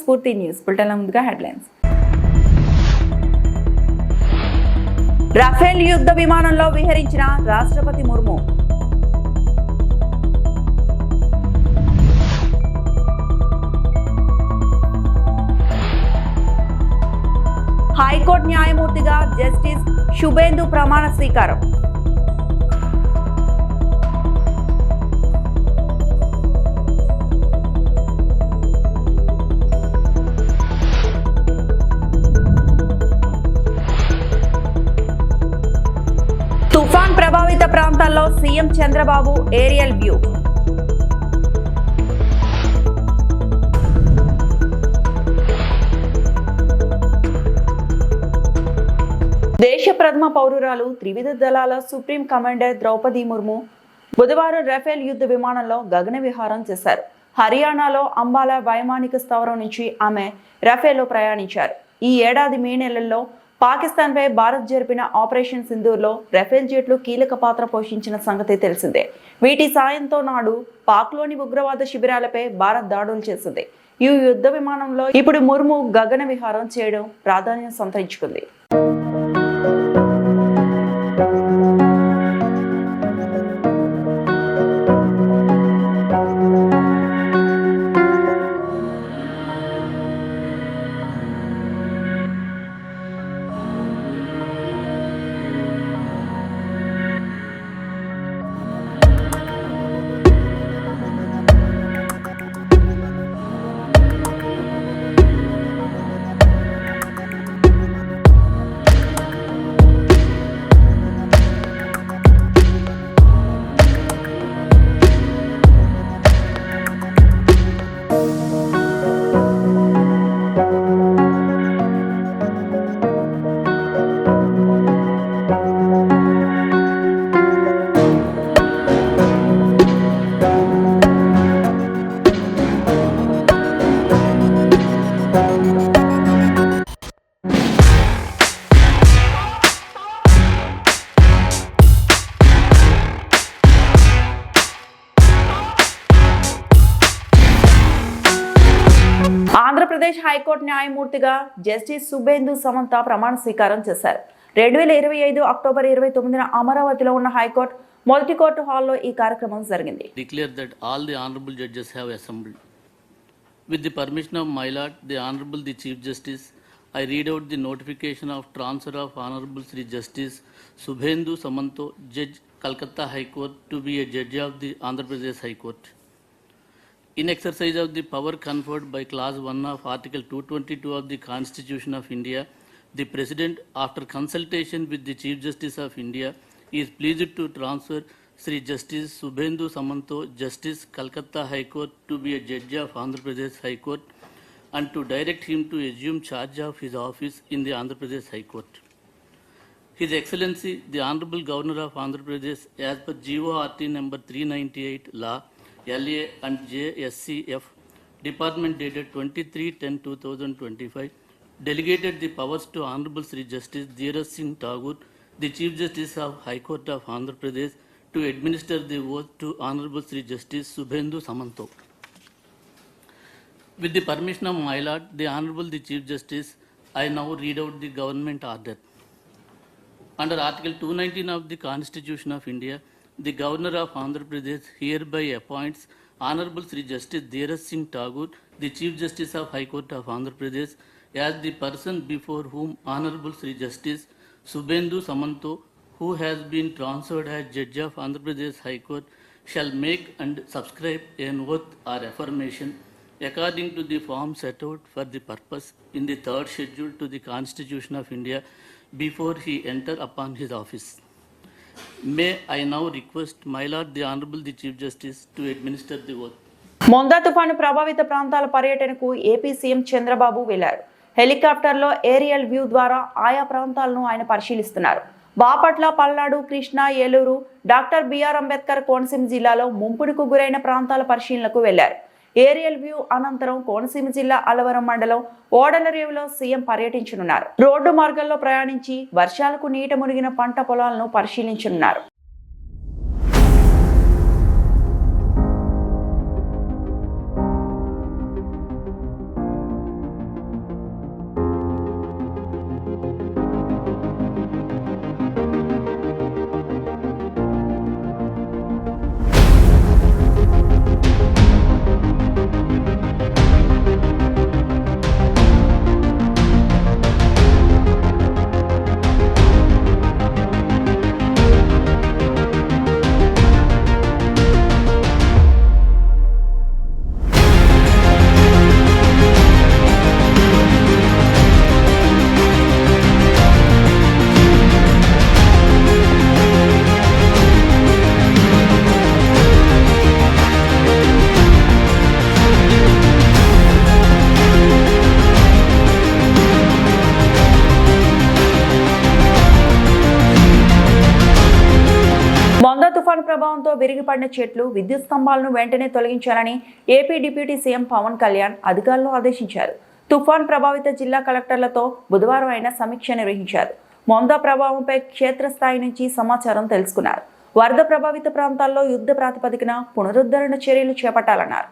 స్ఫూర్తి న్యూస్ బులెటిన్ల ముందుగా headlines. Rafale యుద్ధ విమానంలో విహరించిన రాష్ట్రపతి ముర్ము. హైకోర్టు న్యాయమూర్తిగా జస్టిస్ శుభేందు ప్రమాణ స్వీకారం. తుఫాన్ ప్రభావిత ప్రాంతాల్లో సీఎం చంద్రబాబు ఏరియల్ వ్యూ. దేశ ప్రథమ పౌరురాలు త్రివిధ దళాల సుప్రీం కమాండర్ ద్రౌపది ముర్ము బుధవారం రఫేల్ యుద్ధ విమానంలో గగన విహారం చేశారు. హర్యానాలో అంబాలా వైమానిక స్థావరం నుంచి ఆమె రఫేల్లో ప్రయాణించారు. ఈ ఏడాది మే నెలల్లో పాకిస్తాన్పై భారత్ జరిపిన ఆపరేషన్ సింధూర్లో రఫేల్ జెట్లు కీలక పాత్ర పోషించిన సంగతి తెలిసిందే. వీటి సాయంతో నాడు పాక్లోని ఉగ్రవాద శిబిరాలపై భారత్ దాడులు చేసింది. ఈ యుద్ధ విమానంలో ఇప్పుడు ముర్ము గగన విహారం చేయడం ప్రాధాన్యం సంతరించుకుంది. ఆంధ్రప్రదేశ్ హైకోర్టు న్యాయమూర్తిగా జస్టిస్ శుభేందు సమంత ప్రమాణ స్వీకారం చేశారు. 2025 అక్టోబర్ 29న అమరావతిలో ఉన్న హైకోర్టు మొదటి కోర్టు హాల్లో ఈ కార్యక్రమం జరిగింది. Declare that all the honorable judges have assembled. With the permission of my lord, the honorable the Chief Justice, I read out the notification of transfer of Honorable Sri Justice Subhendu Samanto, Judge, Calcutta High Court, to be a judge of the Andhra Pradesh High Court. In exercise of the power conferred by Clause 1 of Article 222 of the Constitution of India, the President, after consultation with the Chief Justice of India, is pleased to transfer Sri Justice Subhendu Samanto, Justice, Calcutta High Court, to be a judge of Andhra Pradesh High Court and to direct him to assume charge of his office in the Andhra Pradesh High Court. His Excellency, the Honorable Governor of Andhra Pradesh, as per GORT number 398 law, LA and JSCF, Department dated 23/10/2025, delegated the powers to Honorable Sri Justice Dheeraj Singh Thakur, the Chief Justice of High Court of Andhra Pradesh, to administer the oath to Honorable Sri Justice Subhendu Samanto. With the permission of my lord, the Honorable the Chief Justice, I now read out the government order. Under Article 219 of the Constitution of India, the Governor of Andhra Pradesh hereby appoints Honorable Sri Justice Dheeraj Singh Thakur, the Chief Justice of High Court of Andhra Pradesh, as the person before whom Honorable Sri Justice Subhendu Samanto, who has been transferred as Judge of Andhra Pradesh High Court, shall make and subscribe an oath or affirmation according to the form set out for the purpose in the third schedule to the Constitution of India before he enter upon his office. May I now request my lord the Honorable the Chief Justice to administer the oath. Montha తుఫాను ప్రభావిత ప్రాంతాల పర్యటనకు AP CM Chandrababu వెళ్లారు. హెలికాప్టర్లో aerial view ద్వారా ఆయా ప్రాంతాలను ఆయన పరిశీలిస్తున్నారు. బాపట్ల, పల్నాడు, కృష్ణా, ఏలూరు, డాక్టర్ బిఆర్ అంబేద్కర్ కోనసీమ జిల్లాలో ముంపునకు గురైన ప్రాంతాల పరిశీలనకు వెళ్లారు. ఏరియల్ వ్యూ అనంతరం కోనసీమ జిల్లా అలవరం మండలం ఓడలరేవులో సీఎం పర్యటించనున్నారు. రోడ్డు మార్గంలో ప్రయాణించి వర్షాలకు నీట మునిగిన పంట పొలాలను పరిశీలించనున్నారు. విరిగిపడిన చెట్లు, విద్యుత్ స్తంభాలను వెంటనే తొలగించాలని AP deputy CM Pawan Kalyan అధికారులను ఆదేశించారు. తుఫాన్ ప్రభావిత జిల్లా కలెక్టర్లతో బుధవారం ఆయన సమీక్ష నిర్వహించారు. మొందా ప్రభావంపై క్షేత్రస్థాయి నుంచి సమాచారం తెలుసుకున్నారు. వరద ప్రభావిత ప్రాంతాల్లో యుద్ధ ప్రాతిపదికన పునరుద్ధరణ చర్యలు చేపట్టాలన్నారు.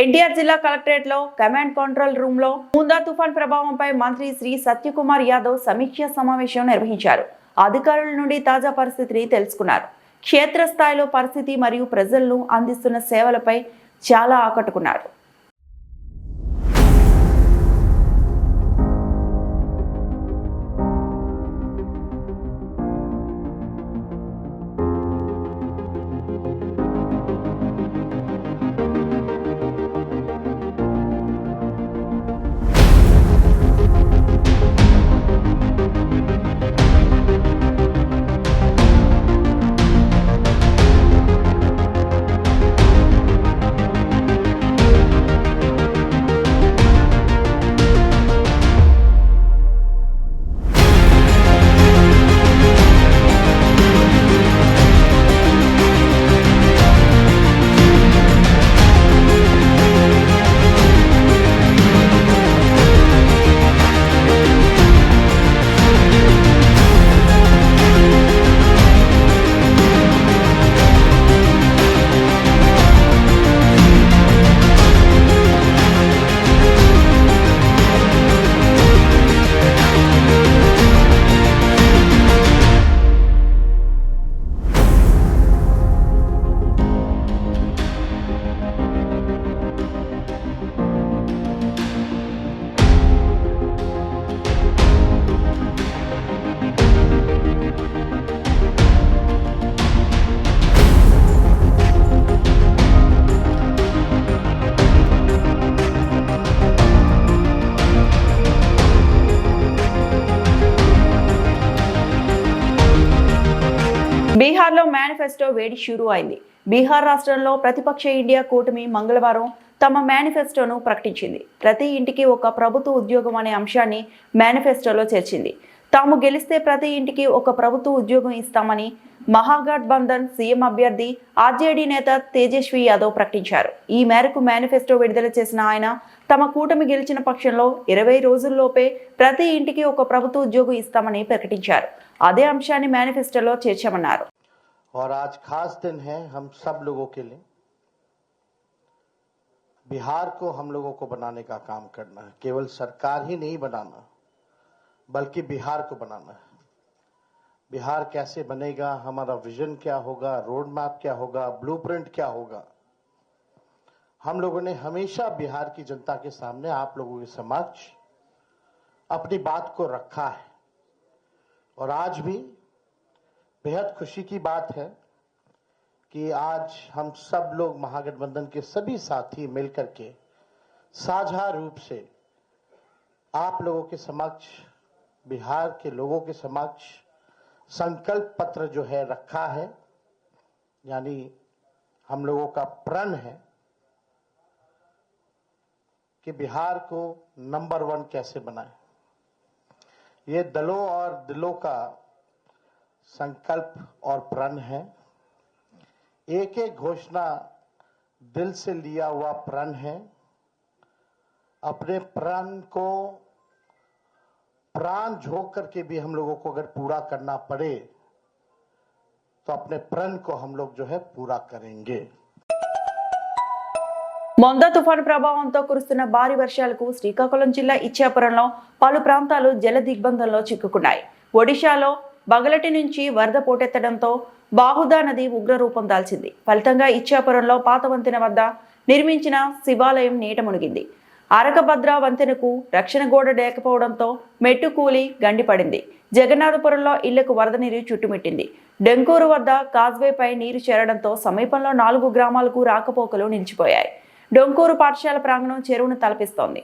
ఎన్టీఆర్ జిల్లా కలెక్టరేట్ లో కమాండ్ కంట్రోల్ రూమ్ లో ముందా తుఫాన్ ప్రభావంపై మంత్రి శ్రీ సత్యకుమార్ యాదవ్ సమీక్ష సమావేశం నిర్వహించారు. అధికారుల నుండి తాజా పరిస్థితిని తెలుసుకున్నారు. క్షేత్రస్థాయిలో పరిస్థితి మరియు ప్రజలను అందిస్తున్న సేవలపై చాలా ఆకట్టుకున్నారు. బీహార్లో మేనిఫెస్టో వేడి షురూ అయింది. బీహార్ రాష్ట్రంలో ప్రతిపక్ష ఇండియా కూటమి మంగళవారం తమ మేనిఫెస్టోను ప్రకటించింది. ప్రతి ఇంటికి ఒక ప్రభుత్వ ఉద్యోగం అనే అంశాన్ని మేనిఫెస్టోలో చేర్చింది. తాము గెలిస్తే ప్రతి ఇంటికి ఒక ప్రభుత్వ ఉద్యోగం ఇస్తామని మహాగఠబంధన్ సీఎం అభ్యర్థి ఆర్జేడీ నేత తేజస్వి యాదవ్ ప్రకటించారు. ఈ మేరకు మేనిఫెస్టో విడుదల చేసిన ఆయన తమ కూటమి గెలిచిన పక్షంలో 20 రోజుల్లోపే ప్రతి ఇంటికి ఒక ప్రభుత్వ ఉద్యోగం ఇస్తామని ప్రకటించారు. అదే అంశాన్ని మేనిఫెస్టోలో చేర్చామన్నారు. और आज खास दिन है हम सब लोगों के लिए। बिहार को हम लोगों को बनाने का काम करना है। केवल सरकार ही नहीं बनाना, बल्कि बिहार को बनाना है। बिहार कैसे बनेगा, हमारा विजन क्या होगा, रोड मैप क्या होगा, ब्लूप्रिंट क्या होगा, हम लोगों ने हमेशा बिहार की जनता के सामने, आप लोगों के समक्ष अपनी बात को रखा है। और आज भी बेहद खुशी की बात है कि आज हम सब लोग महागठबंधन के सभी साथी मिलकर के साझा रूप से आप लोगों के समक्ष, बिहार के लोगों के समक्ष संकल्प पत्र जो है रखा है, यानी हम लोगों का प्रण है कि बिहार को नंबर 1 कैसे बनाए। ये दलों और दिलों का संकल्प और प्रण है। एक एक घोषणा दिल से लिया हुआ प्रण है। अपने प्रण को प्राण झोंक करके भी हम लोगों को अगर पूरा करना पड़े तो अपने प्रण को हम लोग जो है पूरा करेंगे। మొందా తుఫాను ప్రభావంతో కురుస్తున్న భారీ వర్షాలకు శ్రీకాకుళం జిల్లా ఇచ్చాపురంలో పలు ప్రాంతాలు జల దిగ్బంధంలో చిక్కుకున్నాయి. ఒడిశాలో బగలటి నుంచి వరద పోటెత్తడంతో బాహుదా నది ఉగ్రరూపం దాల్చింది. ఫలితంగా ఇచ్చాపురంలో పాత వంతెన వద్ద నిర్మించిన శివాలయం నీట మునిగింది. అరకభద్ర వంతెనకు రక్షణ గోడ లేకపోవడంతో మెట్టు కూలి గండిపడింది. జగన్నాథపురంలో ఇళ్లకు వరద నీరు చుట్టుముట్టింది. డెంకూరు వద్ద కాజ్వేపై నీరు చేరడంతో సమీపంలో 4 గ్రామాలకు రాకపోకలు నిలిచిపోయాయి. డొంకూరు పాఠశాల ప్రాంగణం చెరువును తలపిస్తోంది.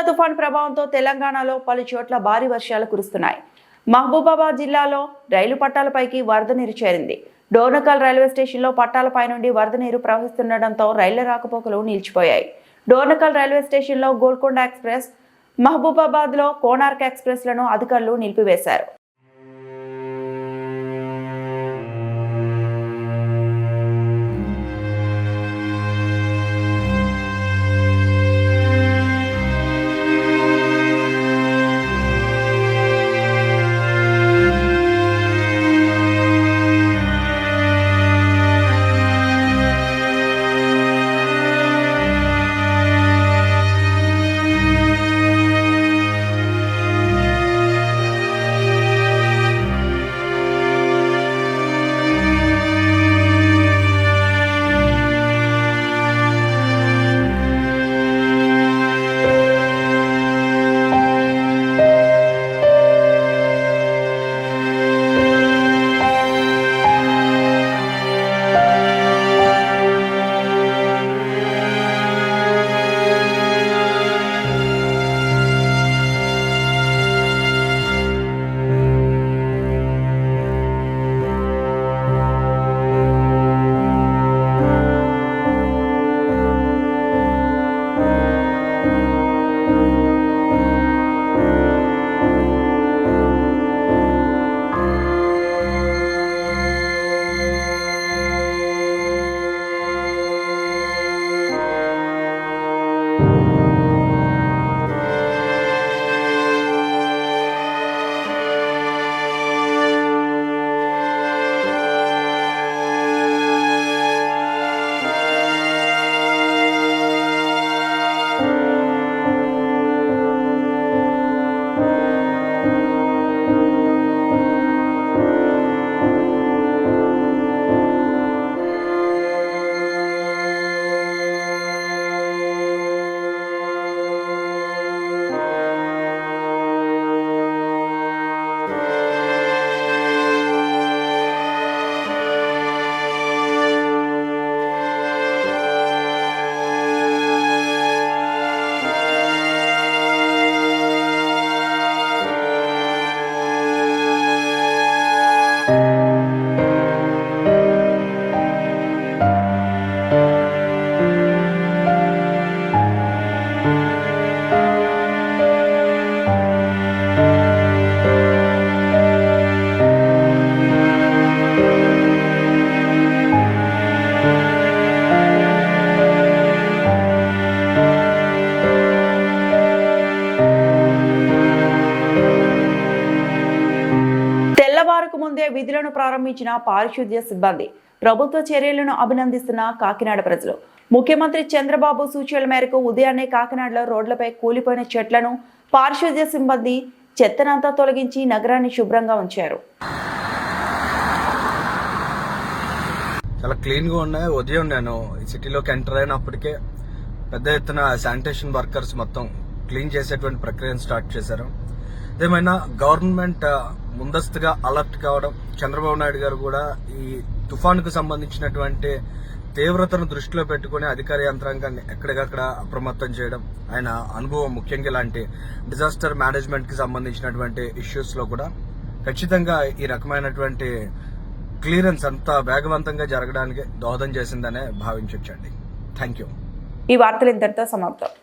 తుఫాన్ ప్రభావంతో తెలంగాణలో పలు చోట్ల భారీ వర్షాలు కురుస్తున్నాయి. మహబూబాబాద్ జిల్లాలో రైలు పట్టాలపైకి వరద నీరు చేరింది. డోర్నకల్ రైల్వే స్టేషన్లో పట్టాలపై నుండి వరద నీరు ప్రవహిస్తుండటంతో రైళ్ల రాకపోకలు నిలిచిపోయాయి. డోర్నకల్ రైల్వే స్టేషన్లో గోల్కొండ ఎక్స్ప్రెస్, మహబూబాబాద్లో కోనార్క్ ఎక్స్ప్రెస్లను అధికారులు నిలిపివేశారు. ముందే విధులను ప్రారంభించిన పారిశుద్ధ్య సిబ్బంది. ప్రభుత్వ చర్యలను అభినందిస్తున్న కాకినాడ ప్రజలు. ముఖ్యమంత్రి చంద్రబాబు సూచనల మేరకు ఉదయాన్నే కాకినాడలో రోడ్లపై కూలిపోయిన చెట్లను పారిశుద్ధ్య సిబ్బంది చెత్తనంతా తొలగించి నగరాన్ని శుభ్రంగా ఉంచారు. చాలా క్లీన్ గా ఉన్నాయి. ఉదయం నేను సిటీలోకి ఎంటర్ అయినప్పటికే పెద్ద ఎత్తున శానిటేషన్ వర్కర్స్ మొత్తం క్లీన్ చేసేటువంటి ప్రక్రియను స్టార్ట్ చేశారు. ఏమైనా గవర్నమెంట్ ముందస్తుగా అలర్ట్ కావడం, చంద్రబాబు నాయుడు గారు కూడా ఈ తుఫానుకు సంబంధించినటువంటి తీవ్రతను దృష్టిలో పెట్టుకుని అధికార యంత్రాంగాన్ని ఎక్కడికక్కడ అప్రమత్తం చేయడం, ఆయన అనుభవం ముఖ్యంగా ఇలాంటి డిజాస్టర్ మేనేజ్మెంట్ కి సంబంధించినటువంటి ఇష్యూస్ లో కూడా ఖచ్చితంగా ఈ రకమైనటువంటి క్లియరెన్స్ అంతా వేగవంతంగా జరగడానికి దోహదం చేసిందనే భావించవచ్చండి. Thank you. ఈ వార్తలు ఇంతటితో సమాప్తం.